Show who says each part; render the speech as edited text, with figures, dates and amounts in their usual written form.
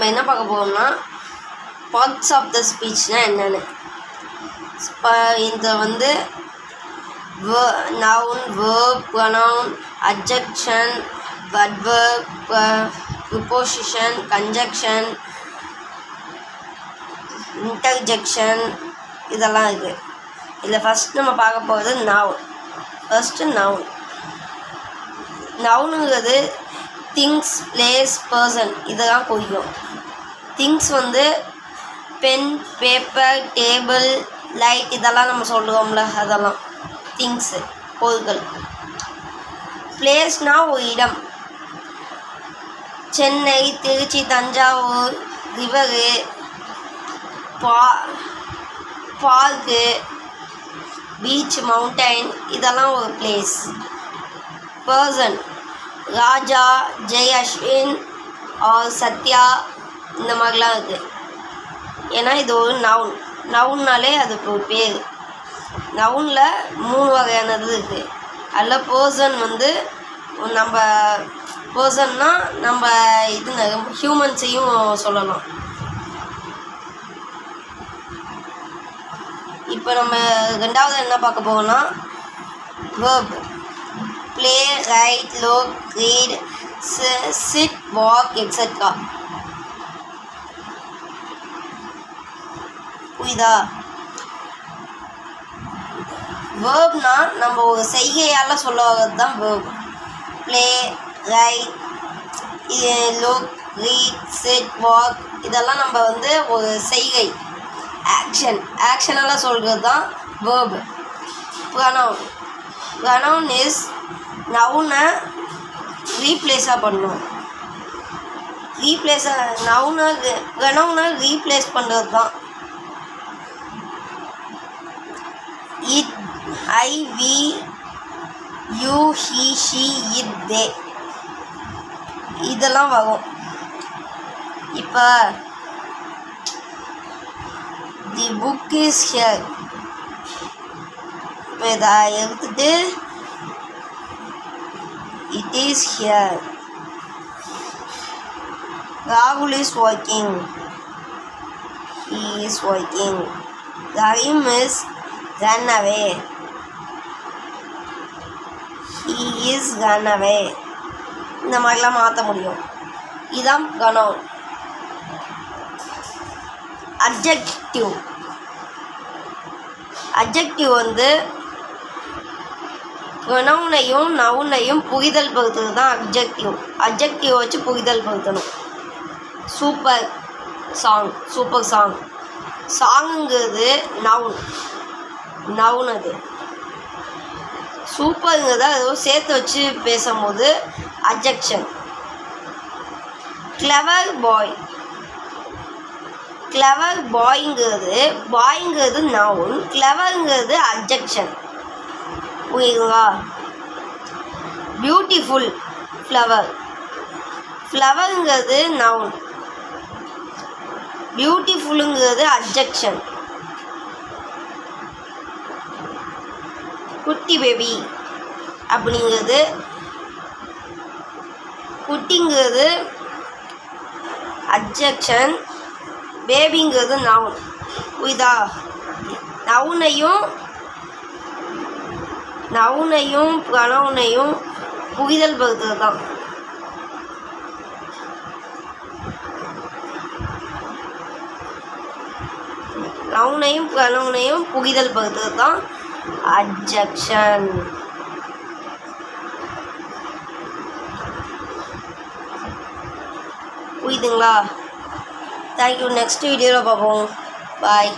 Speaker 1: நம்ம என்ன பார்க்க போகிறோம்னா பார்ட்ஸ் ஆஃப் த ஸ்பீச்னால் என்னென்னு. இந்த வந்து noun, verb, pronoun, adjective, adverb, preposition, conjunction, interjection இதெல்லாம் இருக்குது. இதில் ஃபஸ்ட் நம்ம பார்க்க போகிறது நவுன். First noun. நவுனுங்கிறது திங்ஸ், பிளேஸ், பர்சன் இதெல்லாம் குறிக்கும். திங்ஸ் வந்து பென், பேப்பர், டேபிள், லைட் இதெல்லாம் நம்ம சொல்லுவோம்ல, அதெல்லாம் திங்ஸு, பொருட்கள். பிளேஸ்னால் ஒரு இடம். Chennai, Tiruchi, Thanjavur, river, park, beach, mountain இதெல்லாம் ஒரு place. Person Raja, Jai Ashwin or Sathya இந்த மாதிரிலாம் இருக்குது. ஏன்னா இது ஒரு நவுன். நவுன்னாலே அதுக்கு ஒரு பேர். நவுனில் 3 வகையானது இருக்குது. அதில் பர்சன் வந்து நம்ம பர்சன்னால் நம்ம இதுங்க ஹியூமன்ஸையும் சொல்லலாம். இப்போ நம்ம ரெண்டாவது என்ன பார்க்க போகணும்னா verb. Play, write, look, read, sit, walk etcetera. புரியுதா? வேர்ப்னா நம்ம ஒரு செய்கையால் சொல்ல வர்றது தான் verb. Play, write, look, read, sit, walk இதெல்லாம் நம்ம வந்து ஒரு செய்கை, ஆக்ஷனால் சொல்கிறது தான் வேர்பு. ப்ரொனவுன். ப்ரொனவுன் இஸ் நவுனை ரீப்ளேஸாக பண்ணணும். ப்ரொனவுனை ரீப்ளேஸ் பண்ணுறது தான். It, I, we, you, he, she, it, they இதெல்லாம் வரும். இப்போ தி புக் இஸ் ஹியர். இப்போ இதை எடுத்துட்டு இட் இஸ் ஹியர். ராகுல் is working. He is working. Rahim is run away. He is run away. இந்த மாதிரிலாம் மாற்ற முடியும். இதுதான் ப்ரொனவுன். அட்ஜெக்டிவ். அட்ஜெக்டிவ் வந்து ப்ரொனவுனையும் நவுனையும் புரிதல் படுத்துறது தான் அட்ஜெக்டிவ். அட்ஜெக்டிவ் வச்சு புரிதல் படுத்தணும். Super song. சாங்குங்கிறது நவுன். அது சூப்பருங்கிறத ஏதோ சேர்த்து வச்சு பேசும்போது அட்ஜெக்ஷன். Clever பாய்ங்கிறது noun. கிளவருங்கிறது அட்ஜெக்ஷன். புரியுதுங்களா? பியூட்டிஃபுல் ஃப்ளவருங்கிறது நவுன். பியூட்டிஃபுல்லுங்கிறது அட்ஜெக்ஷன். குட்டி பேபி அப்படிங்கிறது குட்டிங்கிறது அட்ஜெக்ஷன். பேபிங்கிறது நவுன். புரியுதா? நவுனையும் ப்ரொனவுனையும் புரிதல் படுத்துறது தான். நவுனையும் ப்ரொனவுனையும் புரிதல் படுத்துறது தான் அட்ஜெக்ஷன். புரியுதுங்களா? தேங்க்யூ. நெக்ஸ்ட் வீடியோவில் பார்ப்போம். பாய்.